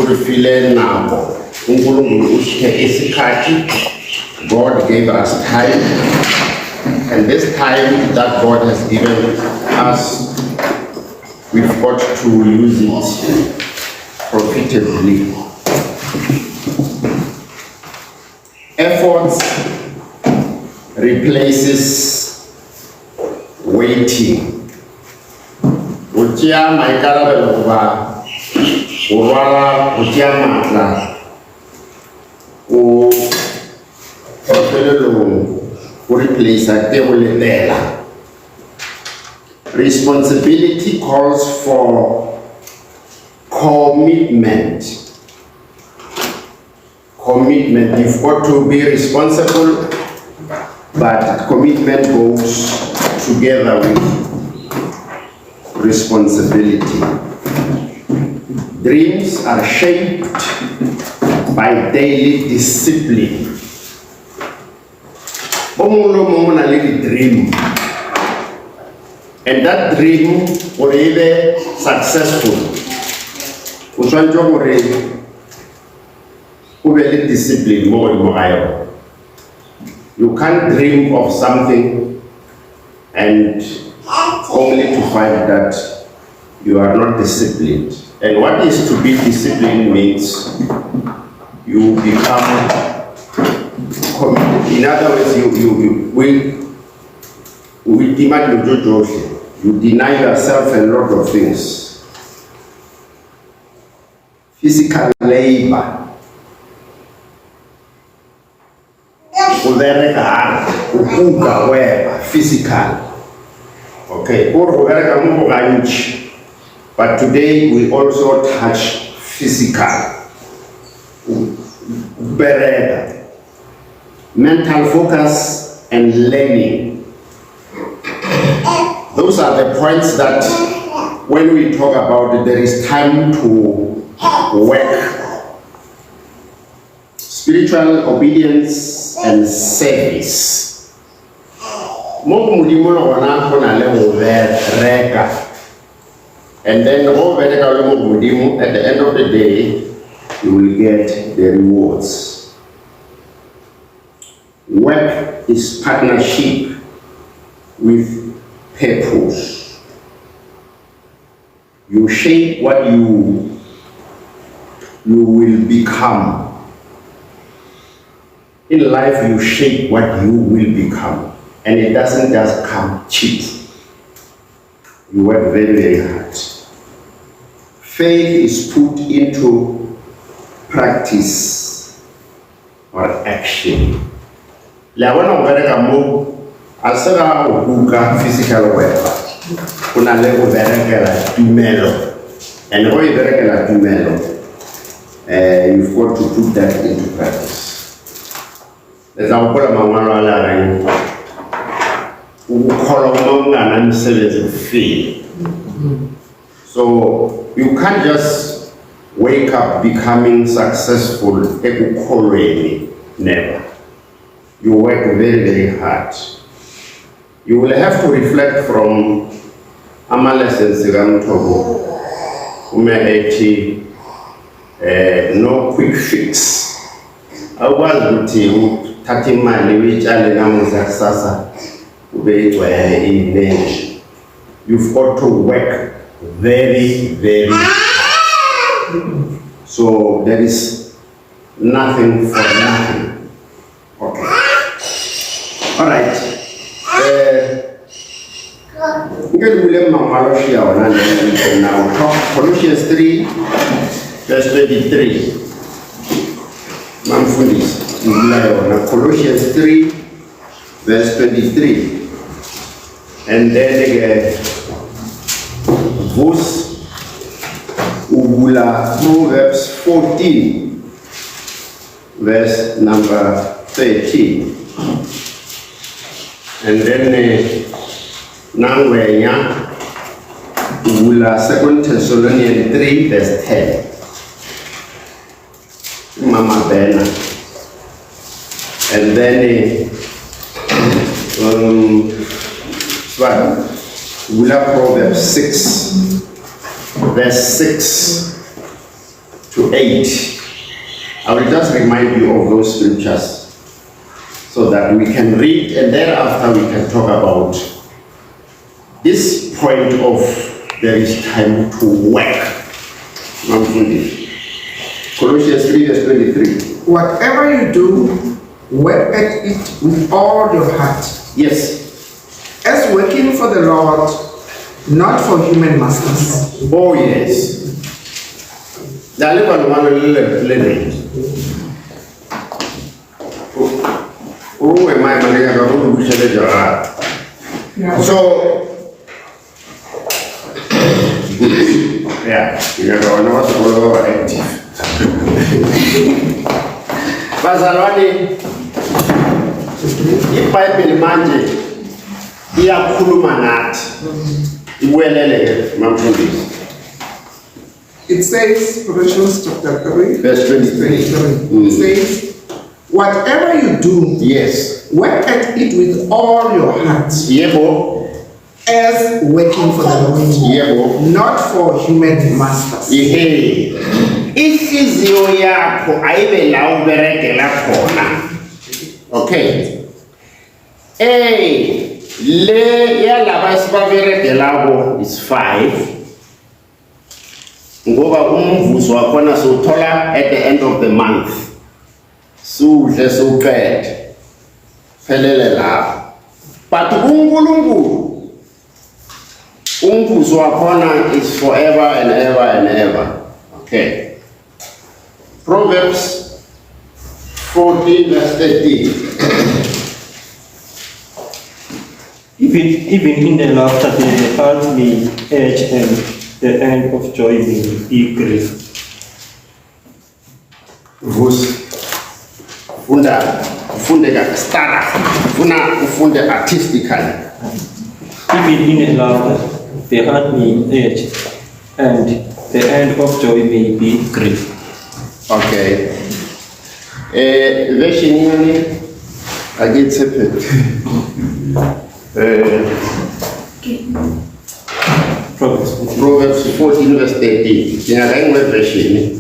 urifile nabo uNkulunkulu usiphe isikhathi. God gave us time, and this time that God has given us, we've got to use it profitably. Efforts replaces waiting. Utia maikarabelo kuba urwala utia matla u replace a. Responsibility calls for commitment. Commitment, you've got to be responsible, but commitment goes together with responsibility. Dreams are shaped by daily discipline. A little dream, and that dream will be successful. Discipline more. You can't dream of something and only to find that you are not disciplined. And what is to be disciplined means you become. In other words, we demand you deny yourself a lot of things. Physical labor. Physical. Okay. But today we also touch physical. Mental focus and learning. Those are the points that when we talk about it, there is time to work. Spiritual obedience and service. And then at the end of the day, you will get the rewards. Work is partnership with purpose. You shape what you will become. In life, you shape what you will become. And it doesn't just come cheap. You work very, very hard. Faith is put into practice or action. La wana ubereka mo asera ukuka physical work kuna le ubereka la tumelo, and when you ubereka la tumelo you've got to put that into practice. There's a problem among la rain ukholoma ngana feel. So you can't just wake up becoming successful never. You work very, very hard. You will have to reflect from lessons no quick fix. I was with 30 miles you've got to work very, very hard. So there is nothing for nothing. Okay. All right. Now, Colossians 3, verse 23. Colossians 3, verse 23. And then verse Proverbs 14, verse number 13. And then Nangwenya Ula 2 Thessalonians 3, verse 10. Mama Bena. And then Ula Proverbs 6, verse 6. to 8. I will just remind you of those scriptures so that we can read, and thereafter we can talk about this point of there is time to work. Colossians 3 verse 23. Whatever you do, work at it with all your heart, Yes. as working for the Lord, not for human masters. Oh yes. Oh, am I So, yeah, you know what's all active. Bazalwane, iBhayibheli manje iyakhuluma nathi. Iwelele mamfundisi. It says, Colossians chapter 3, Verse 23. It says, whatever you do, Yes. work at it with all your heart, Yebo. as working for the Lord, Yebo. not for human masters. Ihe. Ihliziyo yakho ayibe la uberegela khona. Okay. Le yalaba sibaberegelako is 5. Ngoba umvuzo wakhona siwuthola at the end of the month. Sudle suqede. Phelele lapho. But uNkulunkulu umvuzo wakhona is forever and ever and ever. Okay. Proverbs 14 verse 13. Even in the laughter, the heart may edge, and the end of joy may be grief. Verse ufunde artistically. Even in the laughter, the heart may edge, and the end of joy may be grief. Okay. Version yani agitsephet. Proverbs 14 verse 13. Ngiyalayi version.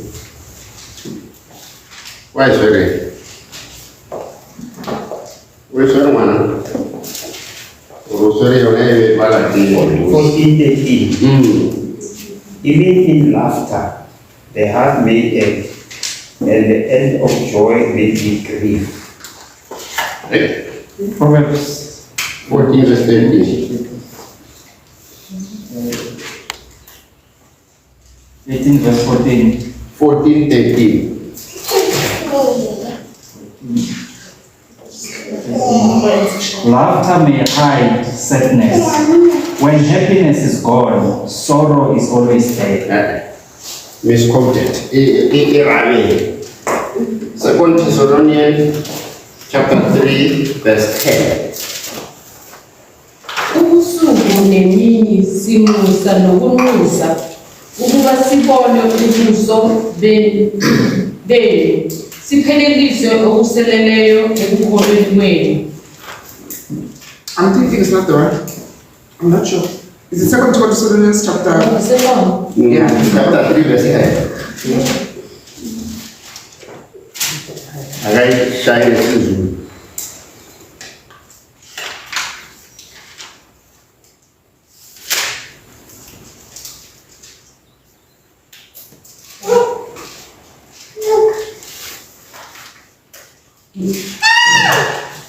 Why is it? Where's the one? Sorry, your name is 14:13. Even in laughter, the heart may ache, and the end of joy may be grief. Right? Proverbs 14 verse 13. 18 verse 14. 14, 13. Laughter may hide sadness. When happiness is gone, sorrow is always there. Misquoted. Irami. 2 Thessalonians chapter 3 verse 10. Ubusuku nemini simusa nokunxusa ukuba sibone ubuso benu sipheleliswe okuseleleyo ekukholweni kwenu. I'm thinking it's not the one. I'm not sure. Is it 2 Thessalonians chapter? Yeah. Chapter 3 verse 10. Akayishayile isiZulu.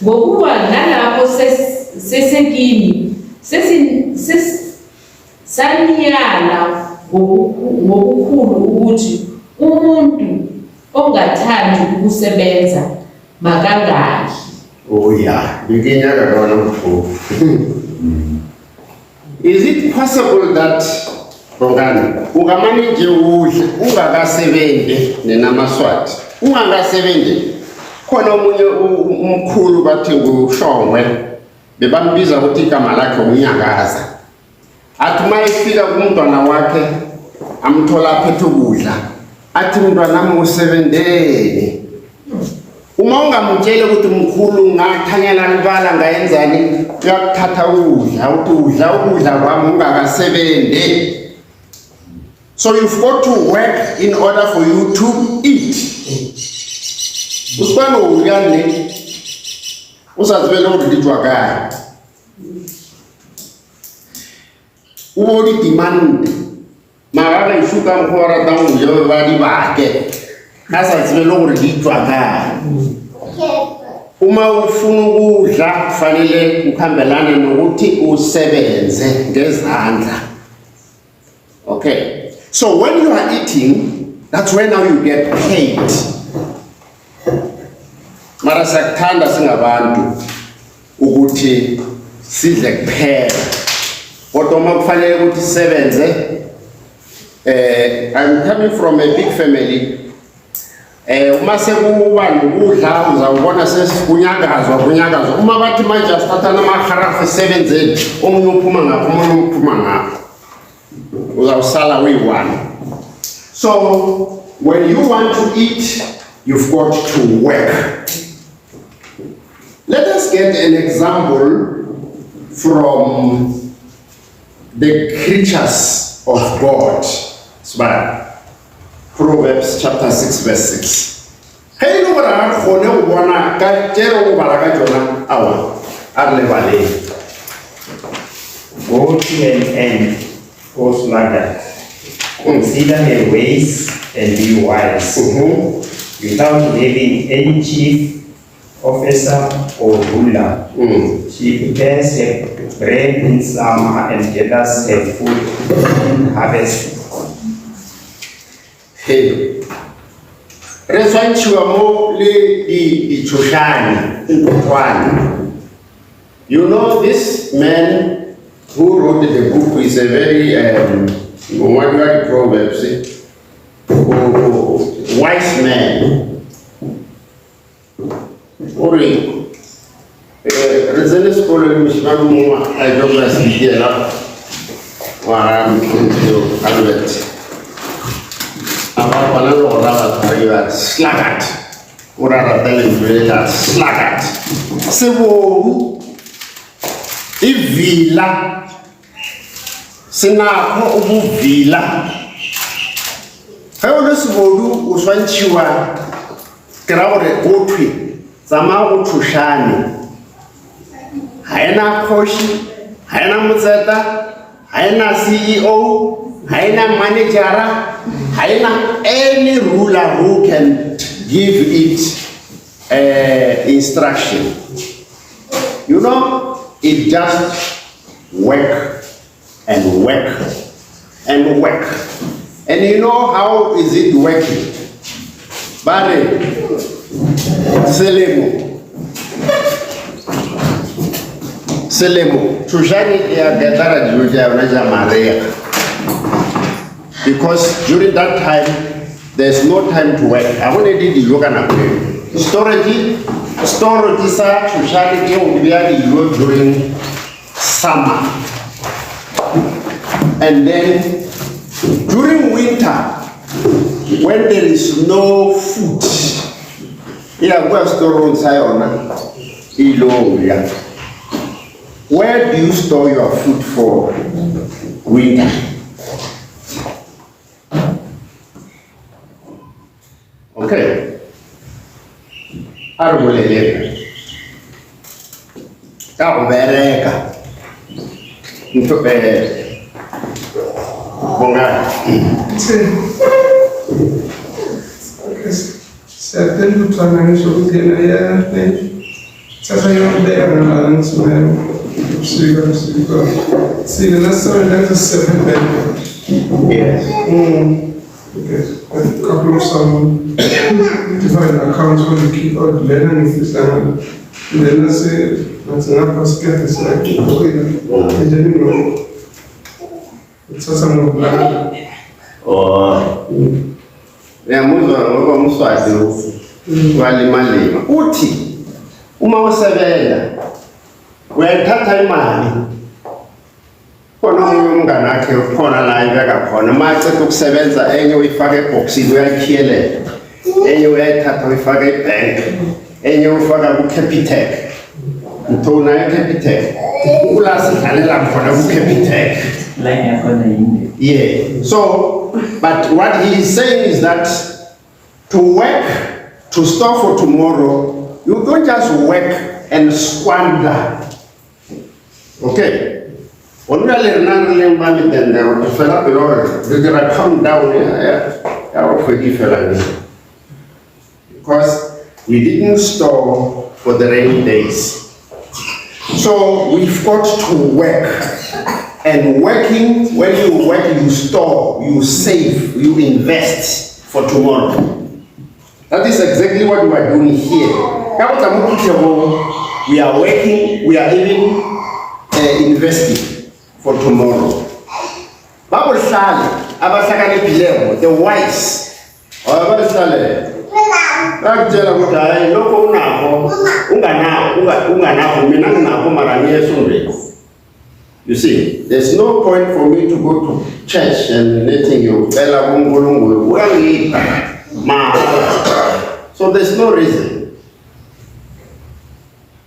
Ngokuba nalapho sesekini saniyala ngokukhulu ukuthi umuntu ongathandi ukusebenza makangakhi. Oh yeah, beginyaka kona mkhofu. Is it possible that Bongani ungamane nje udle ungakasebenzi nenamaswati ungakasebenzi khona omunye umkhulu bathi nguShongwe bebambiza ukuthi igama lakhe uNyakaza athi mayefika kumntwana wakhe amthola aphethe ukudla athi mntwana usebenzele uma ungamtshela ukuthi mkhulu ngathanyela libala ngayenzani uyakuthatha ukudla uthi udla ukudla kwami ungakasebenzi So you've got to work in order for you to eat. Usibani uyane usazibela ukuthi litwa kaya. Uri demand mara ishuka mkhora tangu yo badi bake. Asa zibela ukuthi litwa kaya. Uma ufuna ukudla kufanele ukhambelane nokuthi usebenze ngezandla. Okay. So when you are eating, that's when now you get paid. Mara sakuthanda singabantu ukuthi sidle kuphela. Kodwa uma kufanele ukuthi sisebenze, I'm coming from a big family. Uma sekuba nokudla uzawubona sesikunyakazwa. Uma bathi manje asithatha namaharafu esebenzeni, omunye uphuma ngapha, omunye uphuma ngapha. Uzawusala uyi-one. So when you want to eat, you've got to work. Let us get an example from the creatures of God. Proverbs chapter 6 verse 6. Hey, no bara khone o bona ka tjero o bala ka jona awa a le bale. Go to an end, O sluggard. Consider her ways and be wise. Without having any chief, officer, or ruler, she prepares her bread in summer and gathers her food in harvest. Hey, reswanchiwa mo le di choshani one. You know this man who wrote the book is a very wonderful Proverbs, wise man. Ori, resilience scholar mishmanu mo I don't know si la. Wa Albert. About one of our sluggard. What are the telling sluggard? Sewo ivila sinakho ubuvila. Hayo lesibodu uswanchiwa krawore othwi zama uthushane. Hayana khoshi, hayana mutseta, hayana CEO, hayana manager. Any ruler who can give it instruction. You know, it just work and work and work. And you know how is it working? Bare, Selemo, Tushani ya Gatara Juja Raja Maria. Because during that time, there's no time to work. I only did the yoga na storage sa tushali ke during summer. And then during winter, when there is no food, where do you store your food for winter? Okay. Arboleleka. Kabereka. Bonga. Certain planning so ya sasa yo de na so siga na so that's 7 bed. Yes. Okay. A couple of some different accounts where you keep out learning if it's and then let's say that's enough basket is like okay then you know it's also more black. Oh. Ya muzo ngoba umswazi walimalima uthi uma usebenza uyathatha imali khona umngane wakhe ukhona la ibeka khona mase ukusebenza enye uyifaka eboxini uyakhiyelela enye uyayithatha uyifaka ebank enye ufaka ku Capitec uthola Capitec ukulasi dlalela khona ku Capitec Like yakhona yini. yeah so but what he is saying is that to work, to store for tomorrow, you don't just work and squander. Okay? When we are learning money, then they will develop it all. They're going to come down here. Because we didn't store for the rainy days. So we've got to work. And working, when you work, you store, you save, you invest for tomorrow. That is exactly what we are doing here. We are working, we are even investing for tomorrow. The wise, you see, there's no point for me to go to church and letting you. So there's no reason.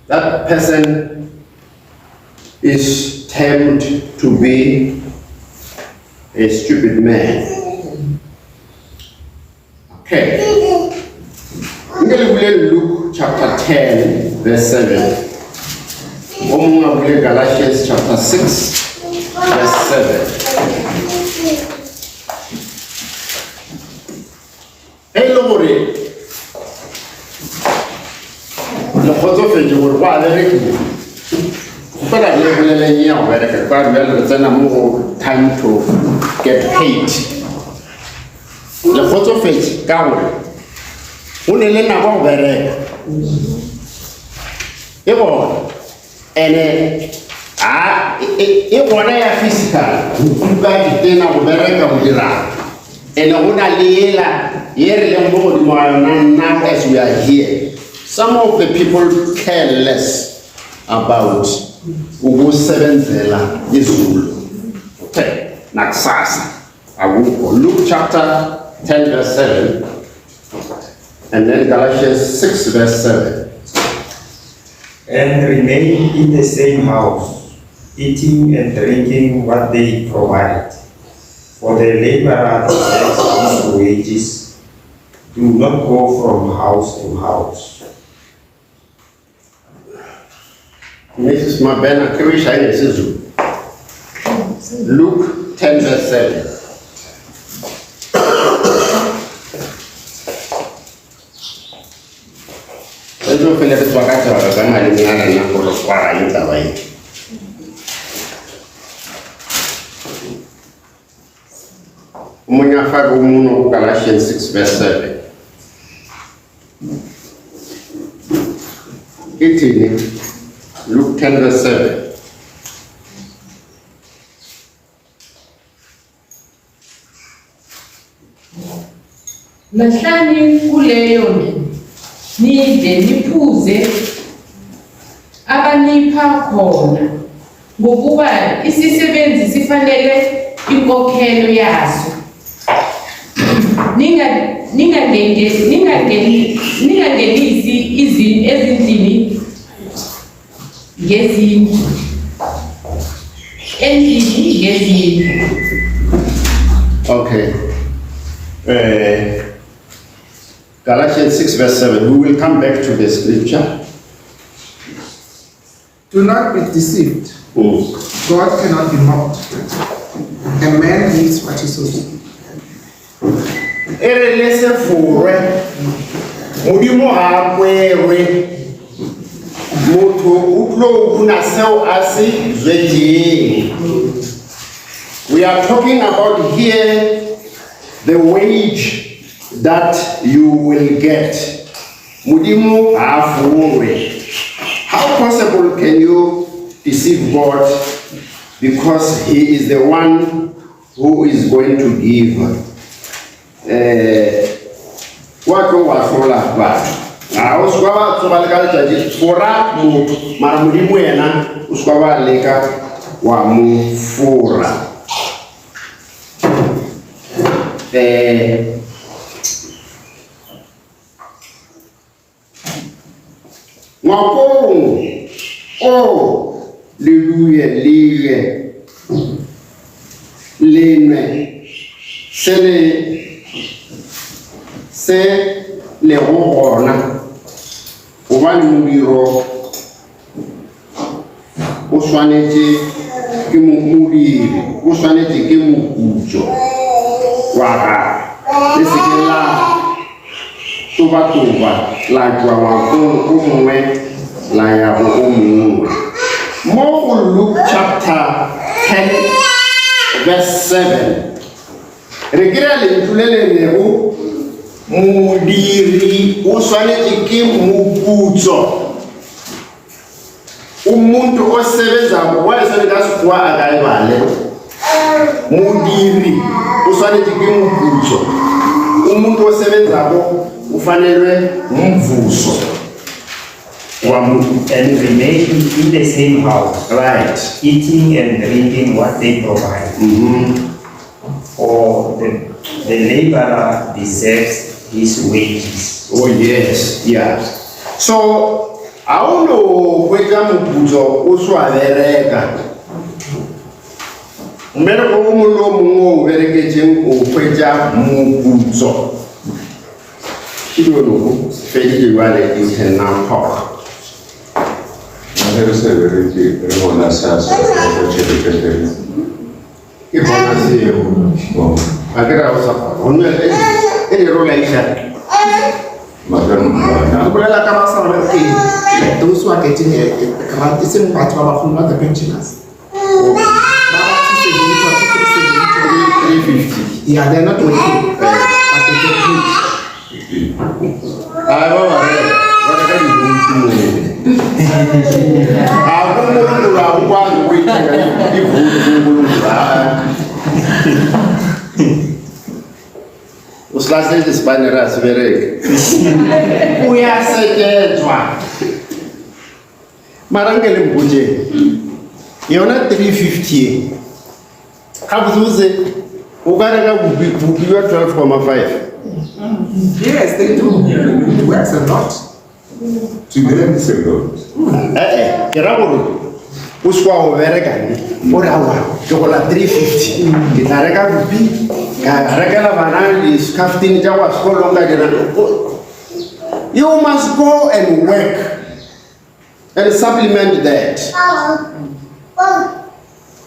That person is termed to be a stupid man. Okay. Luke chapter 10, verse 7. Galatians chapter 6, verse 7. Hey, Lord, the photo of you would rather but I more time to get paid. The photo of it, Gowrie. Unelena Bobere. And it was physical. You buy the dinner with Bereka Mudira. And I would now as we are here. Some of the people care less about Ubu Seven Zela Izul. Okay, Naxasa. I will go Luke chapter 10, verse 7, and then Galatians 6, verse 7. And remain in the same house, eating and drinking what they provide. For the laborer takes his wages. Do not go from house to house. Mrs. Mabena, can we shine this? Luke 10, verse 7. Eso fue la vez wakati wakagama lingana na kwa yuta wai. Umunyafaka umuno ku Galatians 6 verse 7. Itini Luke 10 verse 7. Lahlani kuleyo nide niphuze abanipha khona ngokuba isisebenzi sifanele inkokhelo yaso. Ningangenisi ezindlini ngezindlu. Endlini ngezindlu. Okay. Galatians 6 verse 7. We will come back to the scripture. Do not be deceived. God cannot be mocked. A man needs what he sows. Erelese fure. Modimo ha kwere. Moto utlo unaseo asi zwejini. We are talking about here the wage that you will get. Mudimu afure. How possible can you deceive God because He is the one who is going to give? Wako wafola ba. Na uswawa tubalika chaji fora mu mara mudimu yana uswawa leka wa mufura. Mapong, oh, hallelujah, lene, se le go gona gobane modiro o swanetše ke modiri o swanetše ke moputso wa gagwe le seke la toba la tšwa ngwakong o mongwe la ya go o mongwe. Mo go Luke chapter 10 verse 7 re kry-a lentswe le le rego modiri o swanetše ke moputso. Umuntu osebenzako wayesebenza sikwa akayibale modiri ufanele ke muputso. Umuntu osebenzako ufanelwe umvuso and remain in the same house, right, eating and drinking what they provide. Or the laborer deserves his wages. Oh yes, yeah. So auno kwetla moputso o swabereka mmereko o mongwe o mongwe o bereketseng o kwetla moputso ke dilo fedile jwale you can now talk. Ke bona seo a ke ra o sa gonne e le rola isha those who are getting a grant, it's in part of not the pensioners. 350. Yeah, they're not working, but they get paid. Uslaze ispanera sibereke uyasetshenzwa marangele mbuje yona 350 kabuzuze ukareka kubiwa 12.5. Yes, they do. It works a lot. Keraburu uswa overeka ora wa jokola 350 kitareka kubi karekela bana is 15 jawa skolo ngakena. You must go and work and supplement that.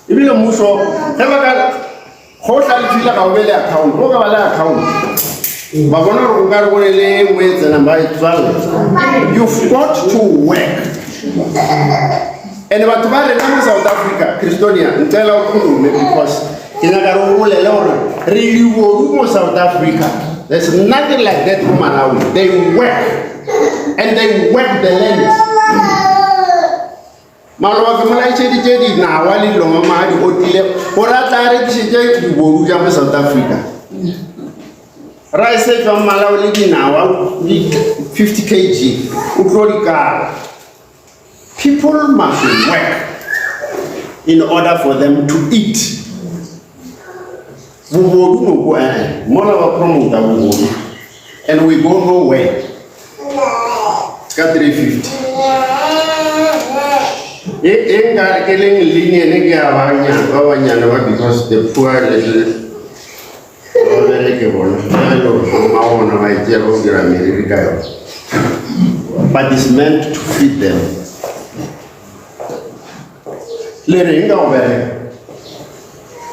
Ibile muso ebaka khotla lifila ka obele account o ka bala account ba bona go ka re go le mwetse na ba itswala. You've got to work. And what about in South Africa, Christonia, ntela ukhulume because inakarulele ora really wo South Africa. There's nothing like that for Malawi. They work and they work the land. Malawi mala chedi na wali lo mama di otile ora tare tshije di boru ja South Africa. Rice from Malawi di na wa 50 kg ukrolika. People must work in order for them to eat. And we go nowhere. It's got 350. Because the poor but it's meant to feed them. Le renga obere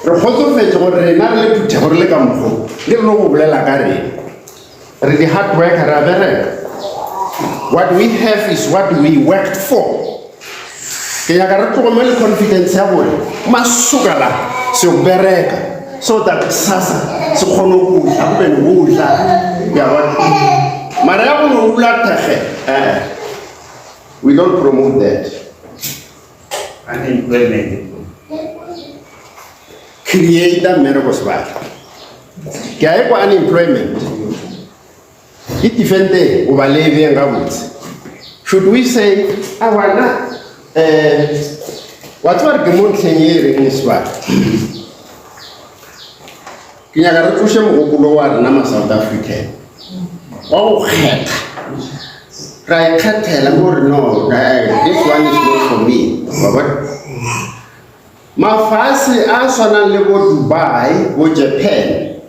re khotofetse gore re na le phuthe gore le ka mkgo le no go bolela ka re the hard work ra bereka. What we have is what we worked for. Ke ya ka re tlogomele confidence ya gore masukala se bereka so that sasa se khono go tla go be go tla ya ba mara ya go no ula thege we don't promote that. Unemployment. Create a miracles back. Kaya ko unemployment. It defende ubalevi ngabutsi. Should we say awana what are the monthly in Swat? Kinyagara tushe mgokulo wa na South Africa. Oh heck. Right, can't tell no, this one is not for me. But my first answer na level Dubai or Japan.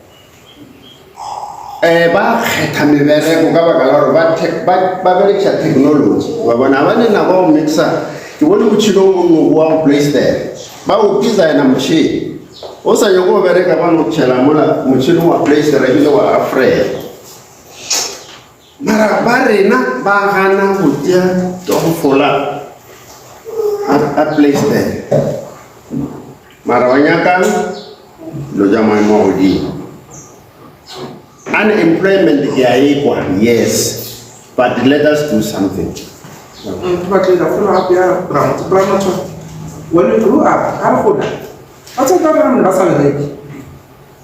ba kgetha mebereko ka baka la gore ba berekisa technology wa bona ba ne na ba o mixa ke bone botshelo mongwe wa place there ba o design machine o sa yo go bereka ba no tshela mola motšhini wa place there ile wa Africa mara ba rena ba gana go tia to fola a place there mara wa nyaka lo jama mo di unemployment yes, but let us do something. But when we grew up,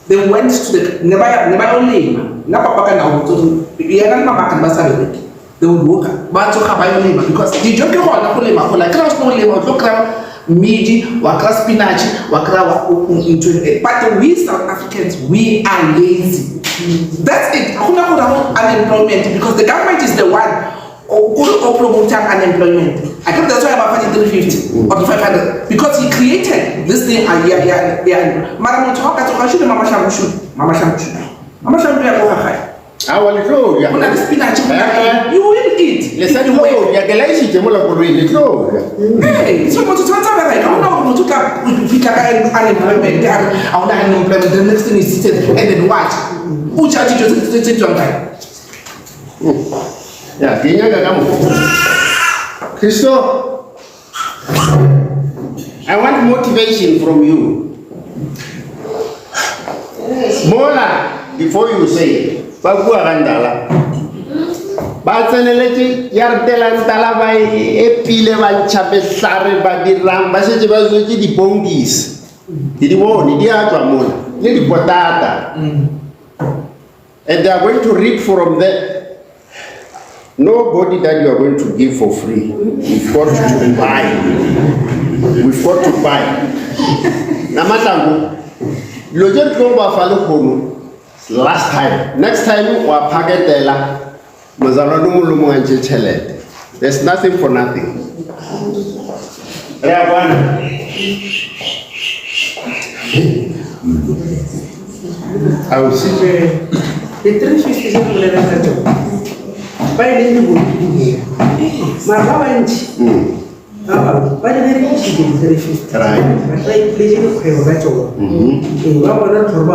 they went to the never only they would work because the joke midi, wakra spinach, wakra into. But we South Africans, we are lazy. That's it. Unemployment because the government is the one who promoting unemployment. I think that's why I'm about 350 or 500 because he created this thing. Madam Mama Shamushu. I will go. You will eat. Listen, you hey, so much to I don't know to unemployment. Unemployment. The next thing is sit and then watch. Who charges you to sit on time? Yeah, can you come? Christo, I want motivation from you. Mola, before you say. Bagua Randala. Batsaneleti, Yardelan Talabai, Epile Van Chapesare, Badiram, Basaji, the Bongis, the one, the Atramon, the Potata. And they are going to reap from that. Nobody that you are going to give for free. We've got to buy. We've got to buy. Namatangu, Lojan Komba Falukonu. Last time. Next time, we'll packet dela. There's nothing for nothing. I will see. The 350 is not a job. By the end, my Baba by the very easy, 350. Right. But I please you to have a job. In our Torba,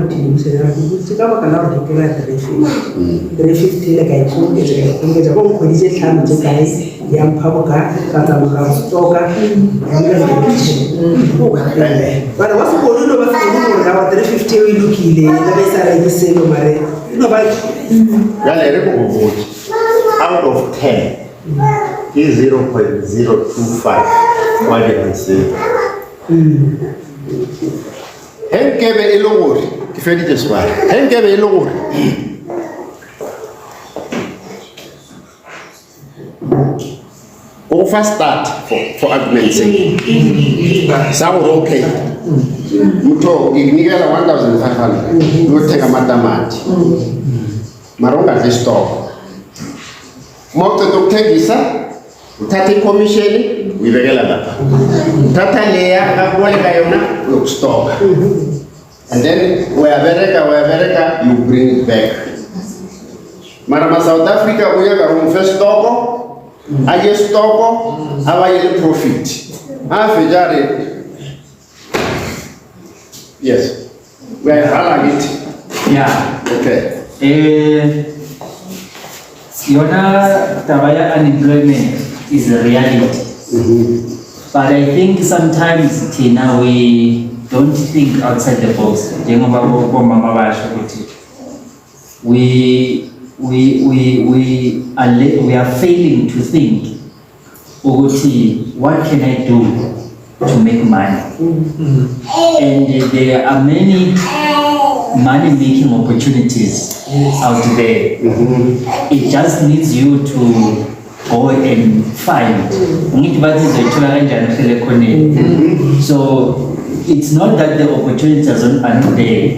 team said, I will come allow to get 350 like I told you. The home police come to guys, young Pavoka, Katamaka, Stoker, but I was going over our 350 we look in the same Mare. Out of 10 is 0.025. What do you say? Hen kebe ilogori, kifedi jeswa. Hen kebe ilogori. Over start for argument's sake. Sound okay? Muto ignigela 1,500. You take a matamati. Maronga this store. Moto to take isa. Tati commission, we regular data. Tata layer, we stop. And then where America, you bring it back. Marama South Africa, we are going first stock. I just stock, how I get profit. Yes. We are halling it. Yeah. Okay. Yona Tabaya unemployment is a reality. But I think sometimes, Tina, we don't think outside the box. We are failing to think, what can I do to make money? And there are many money-making opportunities out there. It just needs you to go and find. So it's not that the opportunities are not there.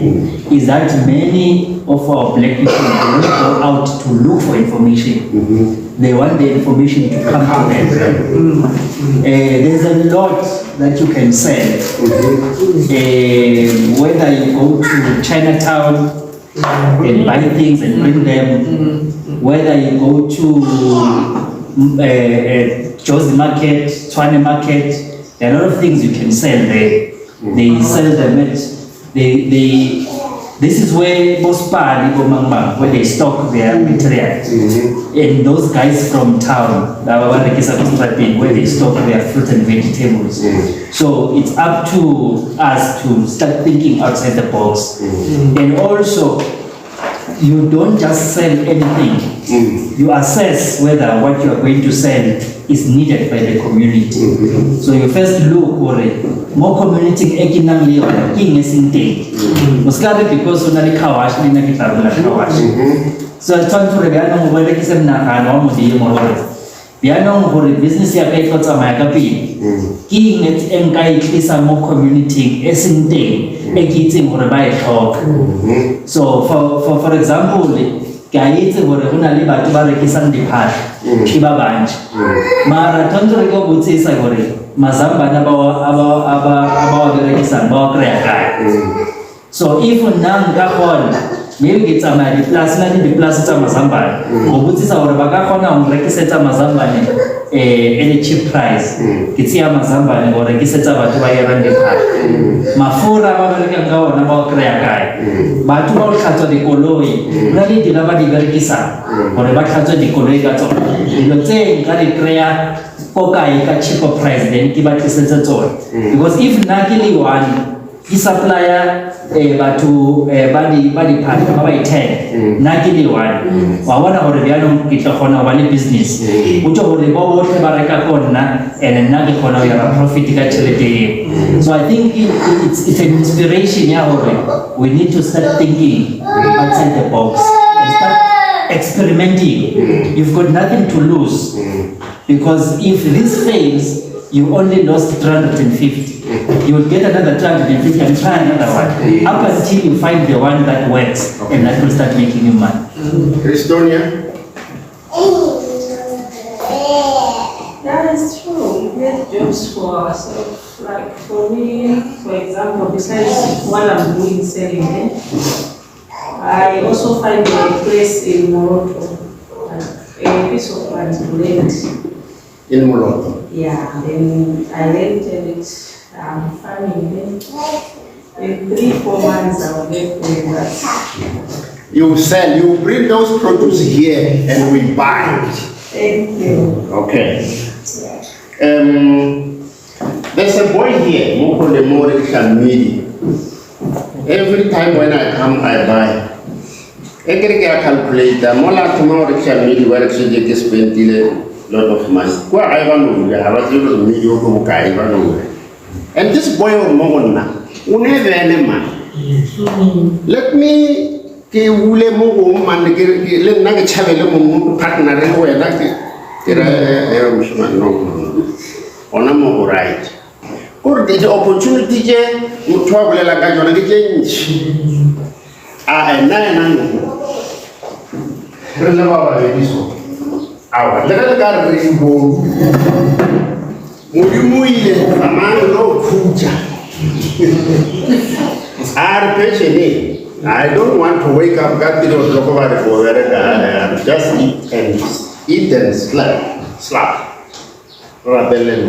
It's that many of our black people don't go out to look for information. They want the information to come to them. There's a lot that you can sell. Whether you go to Chinatown, and buy things and bring them. Whether you go to Josie Market, Tshwane Market, there are a lot of things you can sell there. They sell them at, this is where most party where they stock their material. And those guys from town, where they stock their fruit and vegetables. So it's up to us to start thinking outside the box. And also, you don't just sell anything. You assess whether what you are going to sell is needed by the community. So you first look for it. More community economy or in because only kawash in the kawash. So I turn to the Gano where they said Nakano, the Ano for the business ya pay for some magapi. King it and guide is a more community esinte, a kitting or a buy talk. So for example, Gaiti or a Huna Liba to Barakisan depart, Shiba Banch. Mara Tonto would say Sagori. Mazamba about the register, so if nang gahon, maybe it's a man, plus the plus Mazamba, or what is our bagahona on Rekiseta Mazamba any cheap price. Kitsia Mazamba or Rekiseta to buy a random car. Mafura American go on about Kreakai. But to all Kato de Koloi, really the Lava di Verkisa, or the Bakato di Kolegato. The thing that it crea. A cheaper price than Kibaki Sensator. Because if Nagili one, his supplier to body part by 10, Nagili one, one of the Viano Kitahona one business, which over the Bobo Baraka Kona and Nagi Kona profit actually. So I think it's an inspiration. We need to start thinking outside the box and start experimenting. You've got nothing to lose. Because if this fails, you only lost 350. You will get another 350 and try another one. Up until you find the one that works, and that will start making you money. Christonia? That is true. We create jobs for ourselves. Like for me, for example, besides what I'm doing selling, I also find a place in Morocco, a piece of land to rent. In Morocco? Yeah, then I rented it. I'm farming it. In 3-4 months, I'll get paid that. You sell, you bring those produce here and we buy it. Thank you. Okay. There's a boy here, Moko de Morishal Midi. Every time when I come, I buy. Every day I calculate that Mola tomorrow Richard Midi where actually spent a lot of money. Where I want to have a little mediocre guy. And this boy of Mogona, who never any man. Let me get Wule Mogo man, let Nugget Chavel partner and where that no right. Or the opportunity to travel like I want to change. And our little garden go. Muyumuile, a man no future. I don't want to wake up, got the look over the board, just eat and slap. Rather than